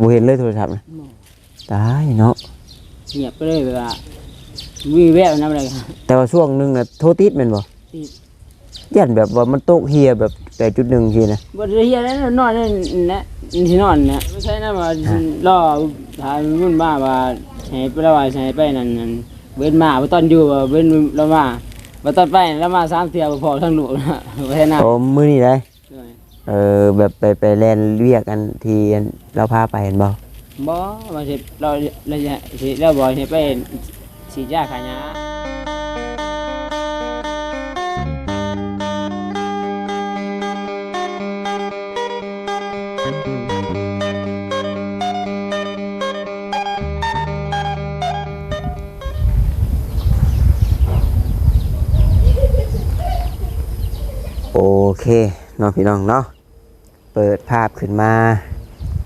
บ่เห็นเลยโทรศัพท์ตายเนาะเงียบไปเลยว่าวิแววนำอะไรกันแต่ว่าช่วงนึงน่ะโทรติดแม่นบ่ยันแบบว่ามันตกเฮียแบบแต่จุดหนึ่งทีนะบ่ได้เฮียแล้วนอนนั่นนะที่นอนเนี่ยไม่ใช่นะว่ารอถามรุ่นบ้าว่าให้ไปแล้วว่าให้ไปนั่นเว้นมาบ่ตอนอยู่เว้นแล้วมาบ่ตอนไปแล้วมา3เที่ยวพอทั้งลูกนะบ่ให้นะโอ้มื้อนี้ได้แบบไปแล่นเวียกกันที่เราพาไปเห็นบ่ว่าสิเราจะสิแล้วบ่ให้ไปฉีดยาขายาโอเคน้องพี่น้องเนาะเปิดภาพขึ้นมา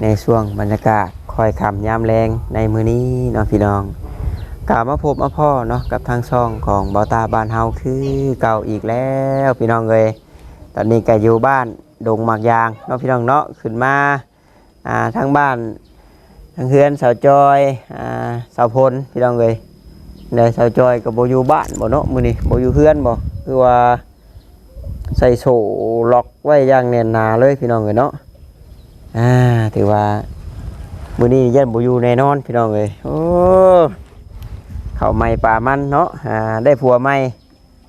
ในช่วงบรรยากาศคอยคำยามแรงในมื้อนี้น้องพี่น้องกลับมาพบมาพ่อเนาะกับทางช่องของเบาตาบ้านเฮาคือเก่าอีกแล้วพี่น้องเลยตอนนี้ก็อยู่บ้านดงหมากยางน้องพี่น้องเนาะขึ้นมาทางบ้านทางเฮือนสาวจอยสาวพลพี่น้องเลยเดี๋ยวสาวจอยกับโบอยู่บ้านบ่เนาะมื้อนี้โบอยู่เฮือนบ่คือว่าใส่โซ่ล็อกไว้อย่างแน่นหนาเลยพี่น้องเลยเนาะถือว่ามื้อนี้ยันบ่อยู่แน่นอนพี่น้องเลยโอ้เข้าใหม่ป่ามันเนาะได้ผัวใหม่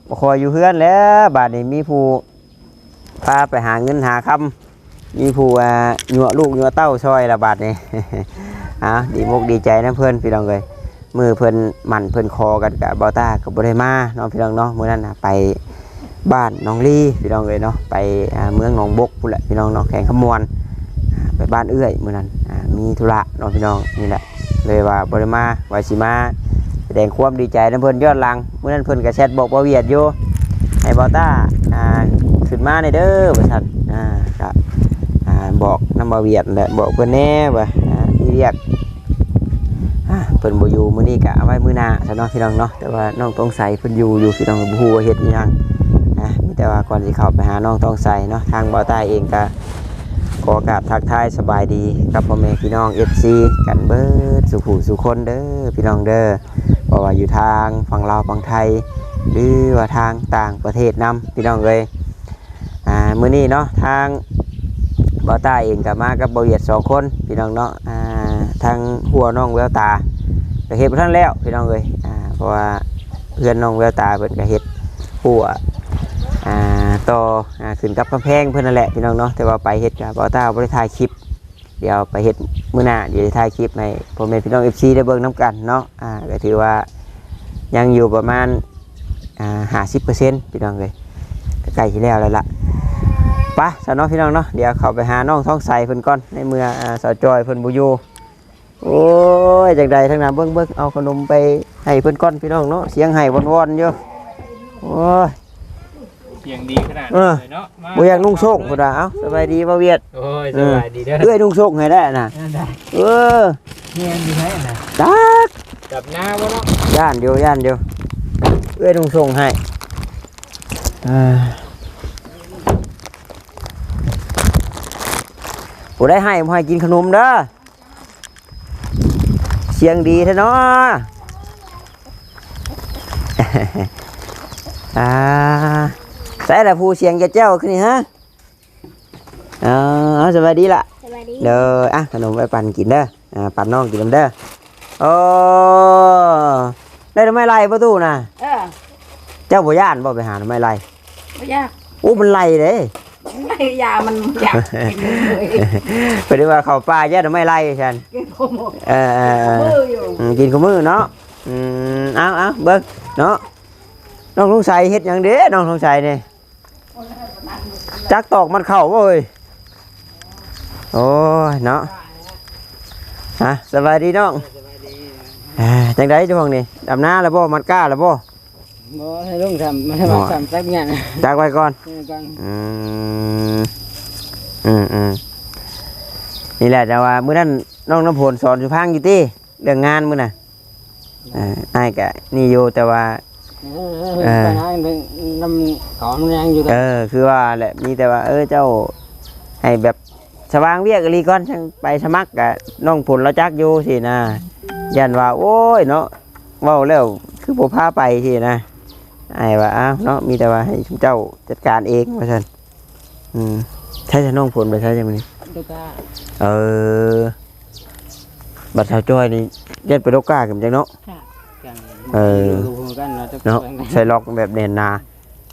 บ่คอยอยู่เฮือนแล้วบาดนี้มีผู้พาไปหาเงินหาคำมีผู้ยั่วลูกยั่วเต้าซอยละบาดนี้ ดีมุกดีใจนะเพื่อนพี่น้องเลยมือเพื่อนหมั่นเพื่อนคอกันกับเบาต้ากับบ่ได้มาน้องพี่น้องเนาะมื้อนั้นไปบ้านน้องลี่พี่น้องเลยเนาะไปเมืองหนองบกพู้นแหละพี่น้องเนาะแข่งขมวนไปบ้านเอื้อยมื้อนั้นมีธุระน้องพี่น้องนี่แหละเลยว่าบ่ได้มาว่าสิมาแสดงความดีใจนะเพื่อนยอดหลังมื้อนั้นเพื่อนก็แชทบอกว่าเวียดอยู่ให้เบาต้าขึ้นมาในเด้อว่าซั่นก็บอกนำบ่เวียดแหละบอกเพิ่นแน่ว่าที่เรียกเพิ่นบ่อยู่มื้อนี้ก็เอาไว้มื้อหน้าซะเนาะพี่น้องเนาะแต่ว่าน้องต้องใส่เพิ่นอยู่พี่น้องบ่ฮู้ว่าเฮ็ดอีหยังมีแต่ว่าก่อนสิเข้าไปหาน้องต้องใส่เนาะทางบ่าวใต้เองก็ขอกราบทักทายสบายดีกับพ่อแม่พี่น้อง FC กันเบิดสุขุสุคนเด้อพี่น้องเด้อบ่ว่าอยู่ทางฝั่งลาวฝั่งไทยหรือว่าทางต่างประเทศนำพี่น้องเอ้ยมื้อนี้เนาะทางบ่าวใต้เองก็มากับบ่าวเวียด2คนพี่น้องเนาะทางหัวน้องแววตาก็เฮ็ดบ่ทันแล้วพี่น้องเอ้ยเพราะว่าเพื่อนน้องแววตาเพิ่นก็เฮ็ดหัวต่อขึ้นกับกำแพงเพื่อนนั่นแหละพี่น้องเนาะแต่ว่าไปเฮ็ดกับบ่าวต้าบ่ได้ถ่ายคลิปเดี๋ยวไปเฮ็ดมื้อหน้าเดี๋ยวถ่ายคลิปให้พ่อแม่พี่น้อง FC ได้เบิ่งน้ำกันเนาะก็ถือว่ายังอยู่ประมาณ50% พี่น้องเลยใกล้ที่แล้วแล้วล่ะไปซะเนาะพี่น้องเนาะเดี๋ยวเข้าไปหาน้องท้องใสเพิ่นก่อนในเมื่อสาวจอยเพิ่นบ่อยู่โอ้ยจังใดทั้งนั้นเบิ่งเอาขนมไปให้เพิ่นก่อนพี่น้องเนาะเสียงไห้วอนๆอยู่โอ้ยเสียงดีขนาดเลยเนาะบ่อยากนุ่งโชคพุ่นน่ะเอ้าสบายดีบ่เวียดโอ้ยสบายดีเด้อเอ้ยนุ่งโชคให้ได้น่ะเงียบดีไหมน่ะจักจับหน้าบ่เนาะย่านเดียวเอ้ยนุ่งโชคให้ผู้ได้ให้บ่ให้กินขนมเด้อเสียงดีแท้เนาะใส่ละผู้เสียงเจ้าขึ้นนี่ฮะสบายดีล่ะเด้อขนมไปปั่นกินเด้อปั่นน้องกินเด้อโอ้ได้ทำไมไล่ประตูน่ะเจ้าบ่ย่านบ่ไปหาทำไมไล่บ่ยากโอ้มันไล่เด้ไม่ยามันอยากไปดูว่าเขาป่าย่าทำไมไล่ฉันกินขมือกินขมือเนาะเอาเบิ้งเนาะน้องสงสัยเฮ็ดอย่างเด้น้องสงสัยเนี่ยจักตอกมันเข่าเว้ยโอ้ยเนาะสบายดีน้องจังไดจ้าของนี่ดำน้าแล้วบ่มันกล้าแล้วบ่ให้ลุงทำให้มาทำสักอย่างจักไว้ก่อนนี่แหละแต่ว่ามื้อนั้นน้องน้ำผลสอนอยู่พังอยู่ติเรื่องงานมื้อน่ะอ้ายก็นี่อยู่แต่ว่าน้ำของยังอยู่คือว่าแหละมีแต่ว่าเจ้าให้แบบ สว่างเวียกอีหลีก่อนจังไปสมัครกะน้องผลเราจักอยู่สินะยันว่าโอ้ยเนาะเว้าแล้วคือบ่พาไปสินะไอ้ว่าอ้าวเนาะมีแต่ว่าให้ชุมเจ้าจัดการเองว่าซั่นใช่จะน้องผลไปใช่จังนี้ ตุ๊กตา บัดสาวจ้อยนี่เย็ดไปโลกากันจังเนาะ กัน ดู กันเราจะ เนาะใส่ล็อกแบบแน่นหนา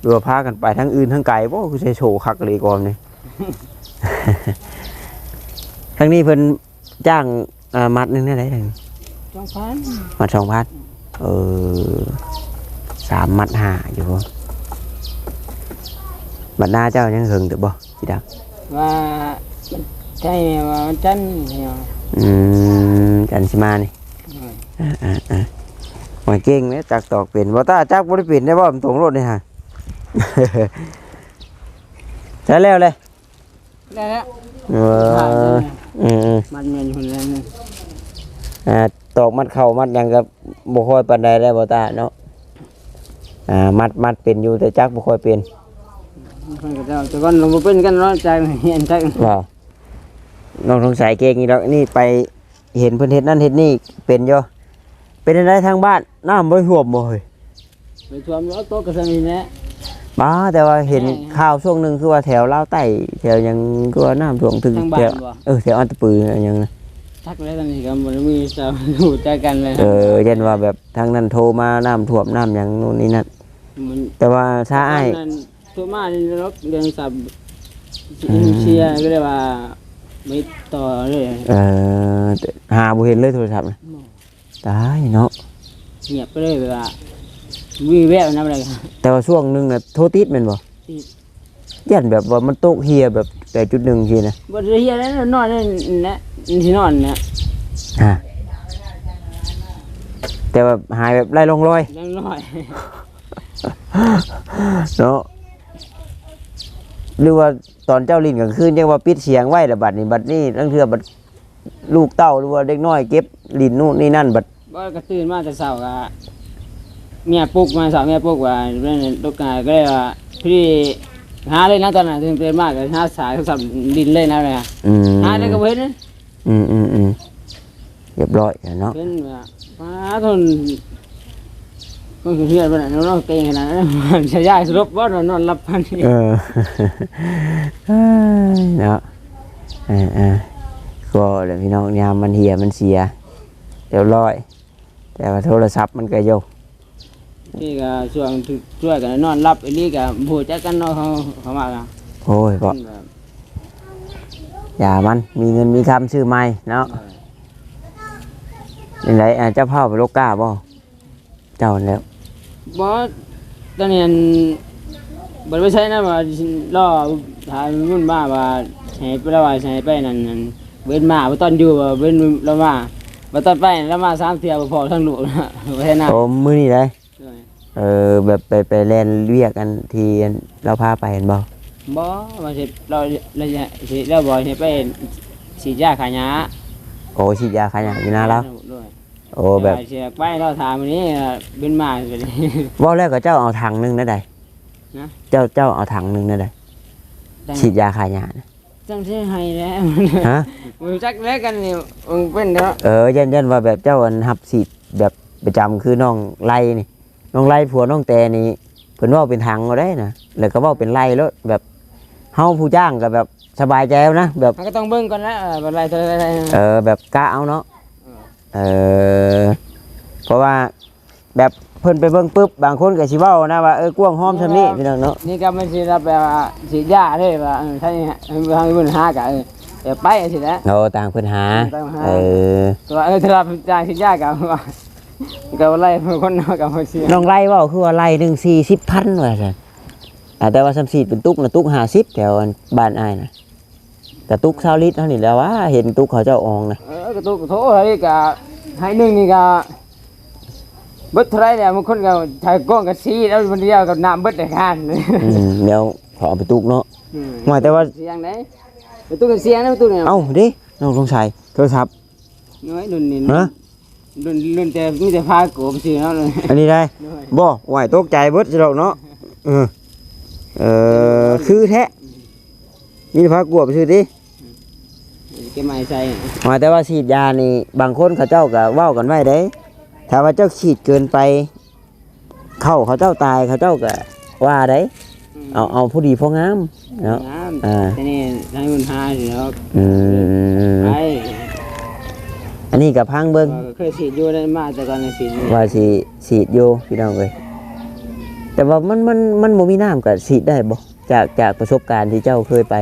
ดูพากันไปทั้งอื่นทั้งไกลบ่คือใช้โชว์คักเลยก่อนนี่ ทั้งนี้เพิ่นจ้างมัดหนึงได้ได 2,000 มัด2,000 3 มัด 5อยู่บ่บัดหน้าเจ้ายังหึงตึบ่สิดัก ว่าใช่ว่ามันจันเนี่ย จันสิมานี่ว่าเก่งเนี่ยจักตอกเป็นบ่ตาจักบ่ได้เป็นได้บ่ตรงรถนี่ฮะ ใช้แล้วเลย ได้แล้ว มันเงินอยู่แล้วนี่ ตอกมัดเข่ามัดหยังกับบ่ค่อยปานใดได้บ่ตาเนาะมัดเป็นอยู่แต่จักบ่ค่อยเป็น เพิ่นก็จะแต่ก่อนลงบ่เป็นกันเนาะใจเห็นใจ ว้าวน้องสงสัยเก่งอีดอกนี่ไปเห็นเพิ่นเฮ็ดนั่นเฮ็ดนี่เป็นอยู่เป็นได้ทางบ้านน้ำบ่ท่วมบ่เฮ้ย ไปท่วมแล้วโต๊ะก็ซั่นนี่แหละ บ้าแต่ว่าเห็นข่าวช่วงหนึงคือว่าแถวลาวใต้แถวหยังก็ว่าน้ำท่วมถึงแถวแถวอันตะปือหยังนะ ทักแล้วกันนี่ก็บ่ได้มีสาวรู้จักกันเลย เย็นว่าแบบทางนั้นโทรมาน้ำท่วมน้ำหยังนู่นนี่นั่นแต่ว่าถ้าอ้าย ตัวมานี่รถเรียนสับเชียก็เลยว่าไม่ต่อเลย หาบ่เห็นเลยโทรศัพท์นะตายเนาะ เงียบไปเลยแบบว่าวิแววนะอะไรกัน แต่ว่าช่วงหนึงน่ะโทรติดแม่นบ่ยันแบบว่ามันตกเฮียแบบแต่จุดหนึ่งทีนะ บ่ได้เฮียแล้วนอนนั่นนะที่นอนเนี่ย แต่แบบหายแบบไล่ลงรอย ยังน้อย เนาะหรือว่าตอนเจ้าลิ้นกลางคืนจังว่าปิดเสียงไว้ละบัดนี้ตั้งเทื่อบัดลูกเต้าหรือว่าเด็กน้อยเก็บลิ้นนู่นนี่นั่นบัด บ่ก็ตื่นมาแต่เช้าก็เมียปลุกมาสาวเมียปลุกว่าเรื่องลูกกายก็เลยว่าพี่หาเลยนะตอนนั้นถึงตื่นมากก็หาสายสับดินเลยนะเลยหาได้ก็เห็น เรียบร้อยเนาะ เป็นว่าป้าทนมันคือเฮียนบ่น่ะน้องเก่งขนาดนั้นมันจะย้ายสลบบ่นอนหลับพันนี่ เนาะก็เดี๋ยวพี่น้องยามมันเหี่ยมันเสียเรียบร้อยแต่ว่าโทรศัพท์มันก็อยู่ นี่ก็ช่วยกันนอนหลับอีนี่ก็พูดจักกันเนาะเขามาก็ โอ้ยก็อย่ามันมีเงินมีคำชื่อไม่เนาะยังไงเจ้าพ่อไปโลกาบ่เจ้าแล้ว บ่ตอนนี้บ่ได้ใช้นะว่าล่อถามรุ่นมาว่าให้ไปแล้วว่าให้ไปนั่นเว้นมาบ่ตอนอยู่ว่าเว้นแล้วมาบ่ตอนไปแล้วมา3เที่ยวบ่พอทั้งลูกนะบ่ให้นะ โอ้มื้อนี้ได้แบบไปแล่นเวียกกันที่เราพาไปเห็นบ่ บ่ว่าสิเราสิแล้วบ่ให้ไปฉีดยาขายา โอ้ฉีดยาขายาอยู่นะแล้วโอ้แบบ เสียไปเราถามอันนี้เป็นมาสิ ว่าแล้วก็เจ้าเอาถังนึงได้ใด นะ เจ้าเอาถังนึงได้ใดฉีดยาขายานะ จังสิให้แล้ว ฮะ บ่จักแล้วกันนี่เป็นเด้อ ยันว่าแบบเจ้าอันหับฉีดแบบประจำคือน้องไล่นี่น้องไล่ผัวน้องแต่นี่เพิ่นว่าเป็นถังเอาได้นะแล้วก็ว่าเป็นไล่แล้วแบบเฮาผู้จ้างก็แบบสบายใจนะแบบ มันก็ต้องเบิ่งก่อนแล้วบ่ไรเท่าไร แบบกล้าเอาเนาะเพราะว่าแบบเพิ่นไปเบิ่งปุ๊บบางคนก็สิเว้านะว่ากว้างหอมซำนี้พี่น้องเนาะ นี่ก็มันสิรับแบบว่าฉีดยาเด้ว่าถ้าทางมันหาก็เดี๋ยวไปสิแล้ว ต่างเพิ่นหา ตัวถ้ารับจ่ายฉีดยาก็ว่าก็ไล่คนเนาะก็บ่เสีย น้องไล่เว้าคือว่าไล่หนึง40,000ว่าซั่นแต่ว่าซ้ำซีดเป็นตุกนะตุก50แถวบ้านอ้ายนะแต่ตุก20ลิตรเท่านี้แหล้วว่าเห็นตุกเขาเจ้าอองนะ ก็ตุกโถอะไรก็ให้นึงนี่ก็เบิดเท่าไรเนี่ยบางคนก็ถ่ายกล้องก็ซีแล้วมันเดียวกับน้ำเบิดได้คัน เดี๋ยวขอเอาไปตุกเนาะหมายแต่ว่า เสียงไหนประตูเสียงนะประตูเนี่ย เอ้าดิน้องสงสัยโทรศัพท์ น้อยรุ่นนี้ ฮะ รุ่นแต่มีแต่พาโกบซื้อเนาะเลย อันนี้ได้บ่ไหวตกใจเบิดสิดอกเนาะคือแท้มีพากลัวไปซื้อดิ เก็บไม้ใส่ ว่าแต่ว่าฉีดยานี่บางคนเขาเจ้าก็เว้ากันไว้เด้ถ้าว่าเจ้าฉีดเกินไปเข้าเขาเจ้าตายเขาเจ้าก็ว่าได้เอาผู้ดีพองามเนาะ น้ำแต่นี่ทางมันหาสิแล้ว อืม ไป อันนี้ก็พังเบิ่ง เคยฉีดอยู่ได้มาแต่ก่อนฉีด ว่าสิฉีดอยู่พี่น้องเอ้ยแต่ว่ามันบ่มีน้ำก็ฉีดได้บ่จากประสบการณ์ที่เจ้าเคยไป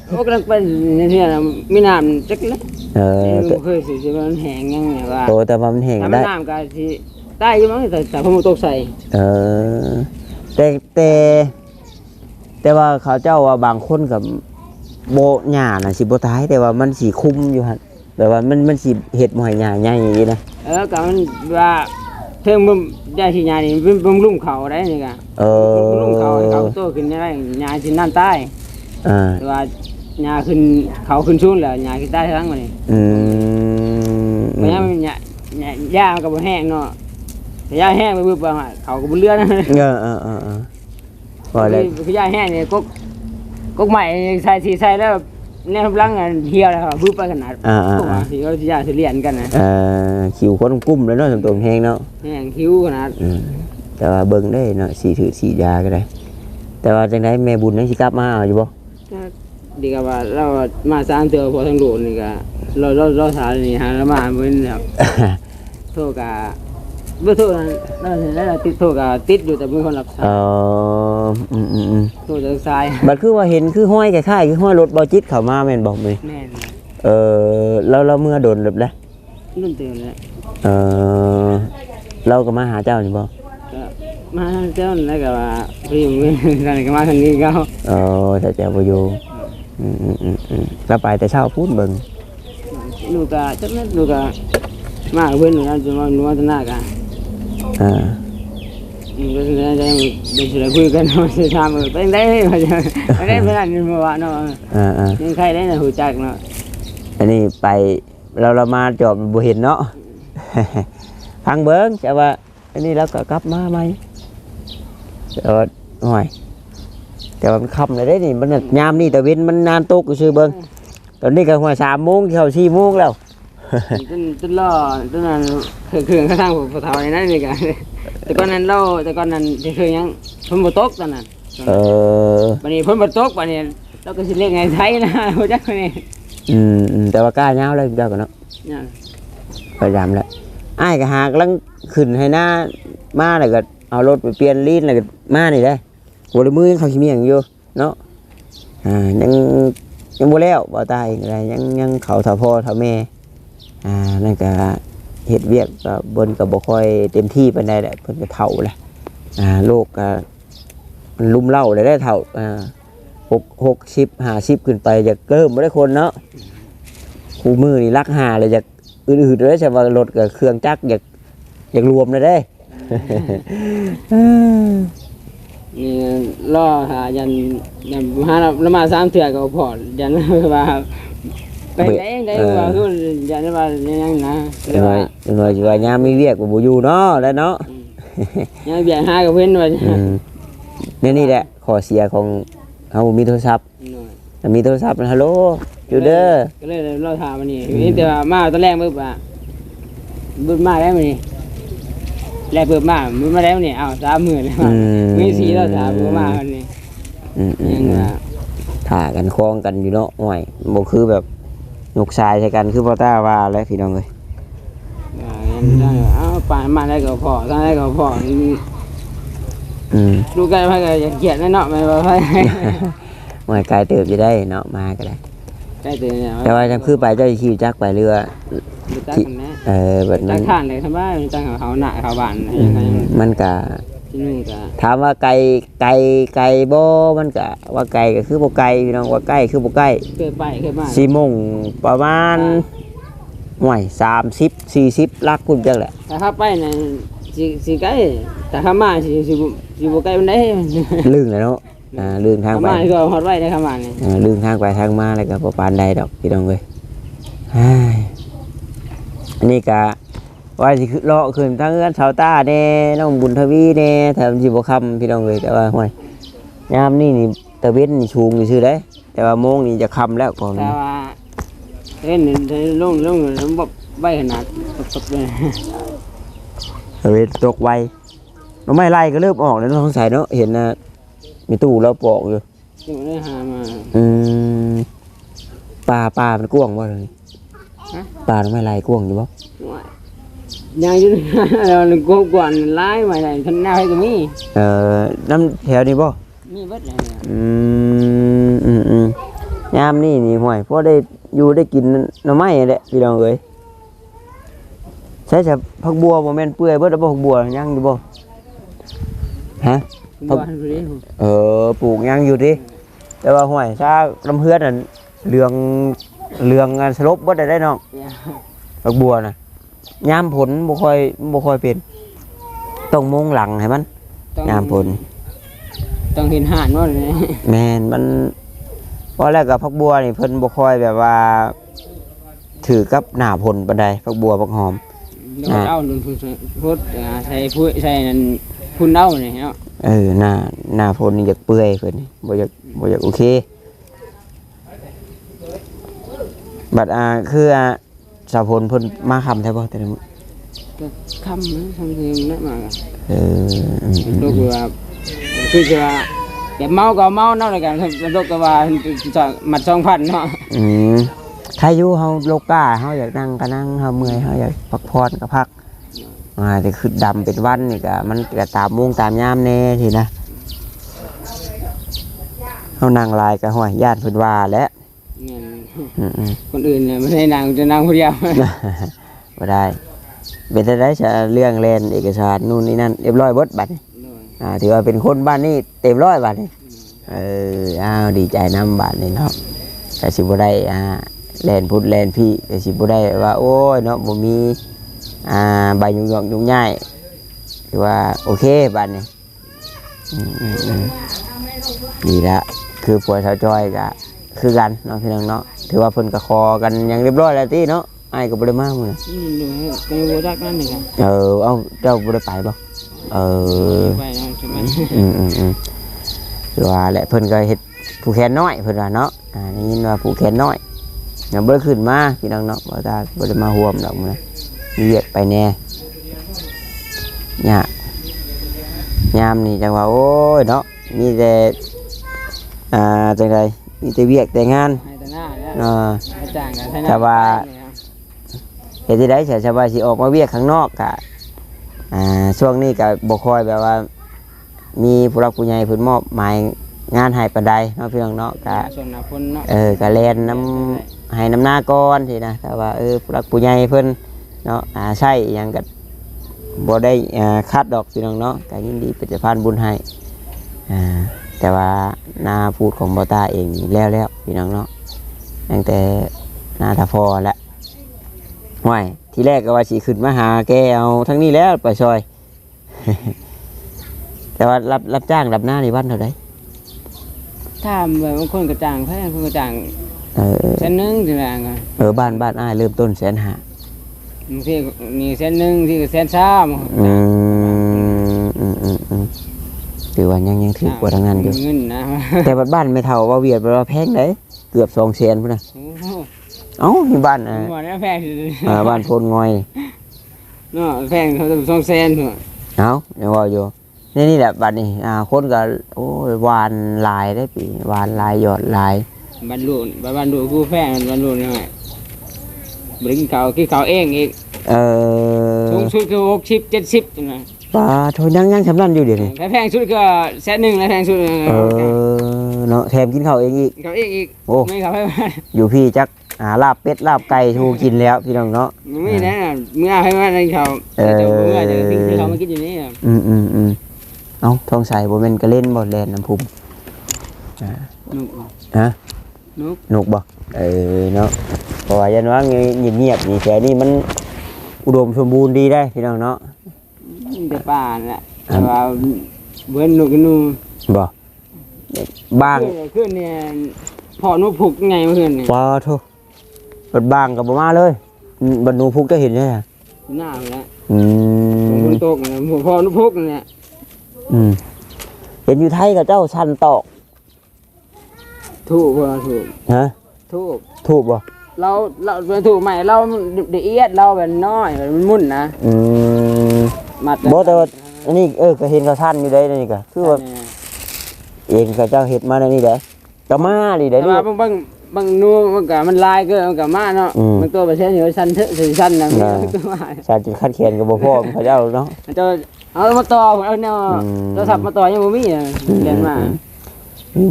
โอ้กำลังเป็นเนี่ยนะมีน้ำจักเลย เออ เคยสิมันแห้งยังไงว่า โตแต่ว่ามันแห้ง ถ้ามัน ได้ น้ำก็สิได้อยู่มั้งแต่ผมตกใส่ เออแต่ว่าเขาเจ้าว่าบางคนกับโบหญ้าน่ะสิบ่ตายแต่ว่ามันสิคุมอยู่หั่นแบบว่ามันสิเฮ็ดบ่ให้หญ้าใหญ่อย่างนี้นะ ก็มันว่าเพิ่งบ่ได้สิยานี่บำรุงเขาได้นี่ก็ เออบ ำรุงเขาให้เขาโตขึ้นได้ยาสิน้ำใต้ อ่า แต่ว่ายาขึ้นเขาขึ้นสูงแล้วยาสิใต้ทั้งมื้อนี้ อืม เพราะงั้นยามันก็บ่แห้งเนาะแต่ยาแห้งไปบึ้บว่าเขาก็บ่เลือนะ พอแล้ว คือยาแห้งนี่กใหม่ใส่ใส่แล้วแนวลังเหี่ยวแล้วบึ้บไปขนาดพวกที่เขาสิยาสิเลียนกันนะ คิวคนกุ้มแล้วเนาะสำตรงแห้งเนาะ แห้งคิ้วขนาด แต่ว่าเบิ่งได้เนาะสีถือสียาก็ได้ แต่ว่าจังได๋แม่บุญยังสิกลับมาเอาอยู่บ่ ดีกับว่าเรามา3เทื่อพอทั้งโดนนี่ก็เราถามนี่หาแล้วมาเพิ่นครับโทษก็บ่โทษนั่นติดโทษก็ติดอยู่แต่มีคนรับสาย โทษจากสาย บัดคือว่าเห็นคือห้อยคล้ายๆคือห้อยรถเบาจิตเข้ามาแม่นบ่มื้อ แม่น เราเมื่อโดนแบบแล้ว รุ่นเตือนแล้ว เราก็มาหาเจ้านี่บ่ ก็มาเจ้าแล้วก็ว่าพี่มึงกันก็มาทางนี้เขา ถ้าเจ้าบ่อยู่ก็ไปแต่เช้าพูดเบิ่ง ลูกก็จักนั้นลูกก็มาเพิ่นนี่จะมานัวตนากันก็สิได้ได้สิได้คุยกันสิถามเป็นได้ว่าจะได้เพิ่นนั่นบ่ว่าเนาะนี่ใครได้ฮู้จักเนาะ อันนี้ไปเรามาจอบบ่เห็นเนาะ ฟังเบิ่งแต่ว่าอันนี้เราก็กลับมาใหม่แต่ว่าห่วยแต่ว่ามันค่ำเลยได้นี่มันยามนี่แต่เว้นมันนานตกซื่อเบิ่งตอนนี้ก็หัว3 โมงเข้า4 โมงแล้ว จนล่อจนนั้นเครื่องข้างผู้เฒ่าในนั้นนี่ก็แต่ก่อนนั้นคือยังฝนบ่ตกตอนนั้นบัดนี้ฝนบ่ตกบัดนี้เราก็สิเล่นไงไทยนะฮู้จักนี่ แต่ว่ากล้ายาวเลยเจ้าก็เนาะ เนี่ย พยายามแล้วอ้ายก็หากลังขึ้นให้หน้ามาแล้วก็เอารถไปเปลี่ยนลีนแล้วก็มานี่ได้บ่ได้มือยังเขาขี้เมียงอยู่เนาะยังบ่แล้วบ่ตายอะไรยังเขาเฒ่าพ่อเฒ่าแม่นั่นก็เฮ็ดเวียกก็เบิ่นก็บ่ค่อยเต็มที่ปานใดแหละเพิ่นก็เฒ่าแล้วโรคก็มันลุมเล่าได้เฒ่า60 50ขึ้นไปจะเริ่มบ่ได้คนเนาะคู่มือนี่รักหาเลยจากอื่นๆเลยใช่ว่ารถกับเครื่องจักรอยากรวมเลยได้ นี่ล่อหายันหาละมา3เทื่อก็พอยันว่าไปได้ว่าคือยันว่ายังนะ หน่อยว่ายามมีเวียกบ่อยู่เนาะแล้วเนาะ ยังเบียหากับเพิ่นว่า นี่แหละข้อเสียของเฮามีโทรศัพท์มีโทรศัพท์ฮัลโหลอยู่เด้อ ก็เลยเราถามมันนี่แต่ว่ามาตอนแรกบึ้บมาแล้วมันนี่แรกบึ้บมาแล้วนี่เอา30,000แล้วมี4แล้ว3มามันนี่ยังว่า ถ่ากันคล้องกันอยู่เนาะห่วยบ่คือแบบยกชายใส่กันคือพ่อตาว่าแล้วพี่น้องเอ้ย เอาป่านมาได้ก็พอตอนได้ก็พอดูกันไปก็เกลียดแน่เนาะไม่ว่าไป ห่วยกายเติบจะได้เนาะมาก็ได้ ได้ตื่นเนี่ย แต่ว่าจังคือไปเจ้าขี่จักรไปเรือ จักกันนะ แบบ จั นั้ ก น ข้างเลยทำไมจักเขาหน้าเขาบ้าน มันก็ ที่นู่นก็ ถามว่าไกลบ่มันก็ว่าไกลก็คือบ่ไกลพี่น้องว่าใกล้คือบ่ใกล้ เคยมา 4 โมงประมาณห่วย30 40ลักพุ่นจังแหละ แต่ถ้าไปเนี่ยสิใกล้แต่ถ้ามาสิบ่ใกล้มันได้ ลื่นแล้วเนาะลื่นทางไป มาก็ฮอดไว้ได้ขมานี่ ลื่นทางไปทางมาแล้วก็บ่ปานใดดอกพี่น้องเอ้ยอันนี้ก็ว่าสิคือเลาะขึ้นทางเอื้อนชาวต้าแน่น้องบุญทวีแน่แถมสิบ่ค่ำพี่น้องเอ้ยแต่ว่าห่วยยามนี่ตะเว้นนี่ชูงซื่อๆเด้แต่ว่าโมงนี่จะค่ำแล้วก่อน แต่ว่า เห็นลงแล้วแบบใบขนาดตบๆเลย เอาไว้ตกไวน้องไม้ไล่ก็เริ่มออกแล้วเนาะสงสัยเนาะเห็นนะมีตู้แล้วปอกอยู่ จึงได้หามา ปลามันกว้างบ่เลยปลาน้องไม้ไล่กว้างอยู่บ่ ยังอยู่เรากบกวนไล่มาได้ทันหน้าให้ก็มี น้ำแถวนี้บ่ มีเบิดเลย ยามนี่ห่วยพอได้อยู่ได้กินหน่อไม้แหละพี่น้องเอ้ยใช่จะผักบัวบ่แม่นเปื่อยเบิดแล้วบ่ผักบัวยังอยู่บ่ฮะ บ้านพอดี ปลูกยังอยู่ดิแต่ว่าห่วยถ้าลำเฮือนน่ะเหลืองสลบเบิดได้น้องผักบัวน่ะยามผลบ่ค่อยเป็นต้องมงหลังให้มันยามผล ต้องเห็นห่านว่าเลย แม่นมันพอแรกกับผักบัวนี่เพิ่นบ่ค่อยแบบว่าถือกับหน้าผลปานใดผักบัวผักหอม แล้วเอาลุนพูดใส่พูดใส่นั่นพุ่นเอาเนี่ยเนาะ หน้าผลนี่อยากเปื่อยเพิ่นนี่บ่อยากโอเคบัดคือสาวผลเพิ่นมาคำแท้บ่แต่ละมื้อ ก็คำนะทำทีนั่นมาลูกว่าคือจะแต่เมาก็เมาเนาะในการลูกก็ว่ามัด2,000เนาะ ถ้าอยู่เฮาโลกาเฮาอยากนั่งก็นั่งเฮาเมื่อยเฮาอยากพักผ่อนก็พักแต่คือดำเป็นวันนี่ก็มันก็ตามโมงตามยามแน่ทีนะเฮานั่งลายก็ห้อยญาติเพิ่นว่าแหละคนอื่นเนี่ยไม่ได้นางจะนางคนเดียว บ่ได้เป็นได้จะเรื่องแลนเอกสารนู่นนี่นั่นเรียบร้อยเบิดบัดถือว่าเป็นคนบ้านนี้เต็มร้อยบัดนี่ดีใจนำบัดนี่เนาะแต่สิบ่ได้แลนพุทธแลนพี่แต่สิบ่ได้ว่าโอ้ยเนาะบ่มีใบยุ่งง่ายถือว่าโอเคบัดนี่ดีละคือผัวชาวจอยก็คือกันเนาะพี่น้องเนาะถือว่าเพิ่นก็คอกันอย่างเรียบร้อยแล้วติเนาะอ้ายก็บ่ได้มามื้อดูให้บ่จักนั่นนี่กันเอาเจ้าบ่ได้ไปบ่ไปเนาะใช่มั้ยคือว่าแหละเพิ่นก็เฮ็ดผู้แขนน้อยเพิ่นว่าเนาะได้ยินว่าผู้แขนน้อยยังบ่ได้ขึ้นมาพี่น้องเนาะบ่ได้มาร่วมดอกมื้อมีเวียกไปแน่ยามนี่จังว่าโอ้ยเนาะมีแต่จังไดมีแต่เวียกแต่งานแต่ว่าเฮ็ดได้ใช่ว่าสิออกมาเวียกข้างนอกก็ช่วงนี้ก็บ่ค่อยแบบว่ามีผู้รักผู้ใหญ่เพิ่นมอบหมายงานให้ปานใดเนาะพี่น้องเนาะก็ก็แล่นน้ำให้น้ำหน้าก่อนสินะแต่ว่าผู้รักผู้ใหญ่เพิ่นเนาะใช้หยังก็บ่ได้คัดดอกพี่น้องเนาะก็ยินดีเป็นสะพานบุญให้แต่ว่านาพูดของบ่ตาเองแล้วพี่น้องเนาะตั้งแต่นาตาพอแล้วห้วยทีแรกก็ว่าสิขึ้นมาหาแกเอาทั้งนี้แล้วไปซอย แต่ว่ารับจ้างรับหน้าในวันเท่าไหร่ ถ้าแบบบางคนกระจ่างแพงคนกระจ่าง100,000จังได๋ก็บ้านอ้ายเริ่มต้น150,000บางทีนี่100,000ที่ก็130,000ถือว่ายังถือกว่าทางนั้นอยู่ แต่บ้านไม่เท่าว่าเวียดว่าแพงเลยเกือบ200,000พุ่นน่ะที่บ้านแพงบ้านโพนงอยเนาะแพงเขา200,000พุ่นยังว่าอยู่นี่แหละบัดนี้คนก็โอ้ยวานลายได้ปีวานลายยอดลายบรรลุกูแพงบรรลุนี่บ่ได้กินข้าวเองอีกสูงสุดคือ60 70จังได๋ปลาโทยังสำนันอยู่เดี๋ยวนี้แพงสุดก็100,000แล้วแพงสุดเนาะแถมกินข้าวเองอีกโอ้ไม่ครับอยู่พี่จักลาบเป็ดลาบไก่ทูกินแล้วพี่น้องเนาะไม่แน่เมื่อให้มาในเขาแต่เมื่อจะทิ้งที่เขามากินอยู่นี่ทองใสบ่แม่นก็เล่นบ่แล่นน้ำพุ่มนุกบ่เนาะเพราะว่ายันว่าเงียบนี่แถวนี้มันอุดมสมบูรณ์ดีได้พี่น้องเนาะแต่ป่าแหละแต่ว่าเบิ้นนุกนูบ่บางขึ้นเนี่ยพอนุพุกไงเมื่อคืนนี่ปอโทบัดบางกับบ่มาเลยบัดนูพุกจะเห็นได้ฮะหน้าแล้วคนตกเนี่ยพอนุพุกเนี่ยเห็นอยู่ไทยกับเจ้าชันตอกถูกบ่ถูกฮะถูกบ่ เราเป็นถูกใหม่เราเดียดเราแบบน้อยมันมุ่นนะ มัด บ่แต่ว่าอันนี้ก็เห็นเขาท่านอยู่ได้นี่ก็คือว่าเองก็เจ้าเฮ็ดมาในนี่แหละก็มาดิได้ แต่ นี่ ว่าบางนูมันก็มันลายเกินมันก็มาเนาะมันตัวประเทศอยู่สั้นเถอะสั้นนะมันตัวมา สารจิตคัดแขนก็บ่พอเขาเจ้าเนาะ มันจะเอามาต่อเอาแนวโทรศัพท์มาต่อยังบ่มีเรียนมา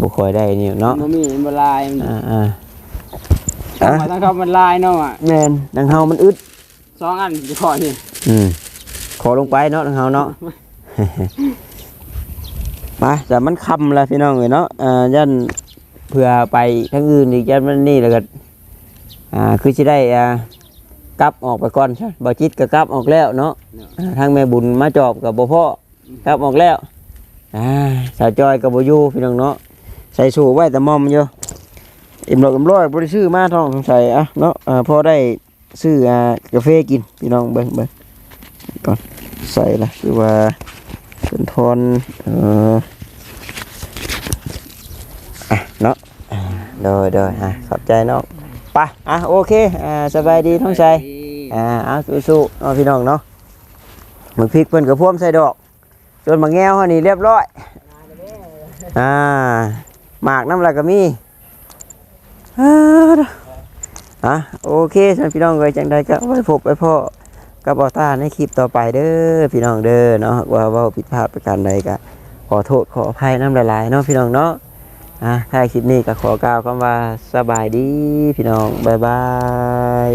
บ่ค่อยได้นี่เนาะ บ่มีบ่ลาย ๆ ตั้งเขามันลายเนาะ แม่นดังเฮามันอึด 2 อันสิขอนี่ ขอลงไปเนาะดังเฮาเนาะ มาแต่มันค่ำแล้วพี่น้องเอ้ยเนาะยันเพื่อไปทางอื่นอีกยันมันนี่แล้วก็คือสิได้กลับออกไปก่อนใช่บ่จิตก็กลับออกแล้วเนาะทางแม่บุญมาจอบกับบ่พ่อกลับออกแล้วสาวจอยกับบ่อยู่พี่น้องเนาะใส่สูไว้แต่มอมอยู่อิ่มดอกอิ่มร้อยบ่ได้ซื้อมาท้องสงสัยเนาะพอได้ซื้อกาแฟกินพี่น้องเบิ่งก่อนใส่ละคือว่าเป็นทอนเนาะโดยขอบใจเนาะไปโอเคสบายดีท้องใจสู้ๆเนาะพี่น้องเนาะมึกพริกเพิ่นกับพ่วมใส่ดอกจนมาแง้วเฮานี่เรียบร้อยหมากน้ำลายก็มีโอเคท่านพี่น้องเอ้ยจังใดก็ไว้พบไว้พ่อกับบ่าวตาในคลิปต่อไปเด้อพี่น้องเด้อเนาะว่าเว้าผิดพลาดประการใดก็ขอโทษขออภัยน้ำหลายๆเนาะพี่น้องเนาะถ้าคลิปนี้ก็ขอกล่าวคำว่าสบายดีพี่น้องบ๊ายบาย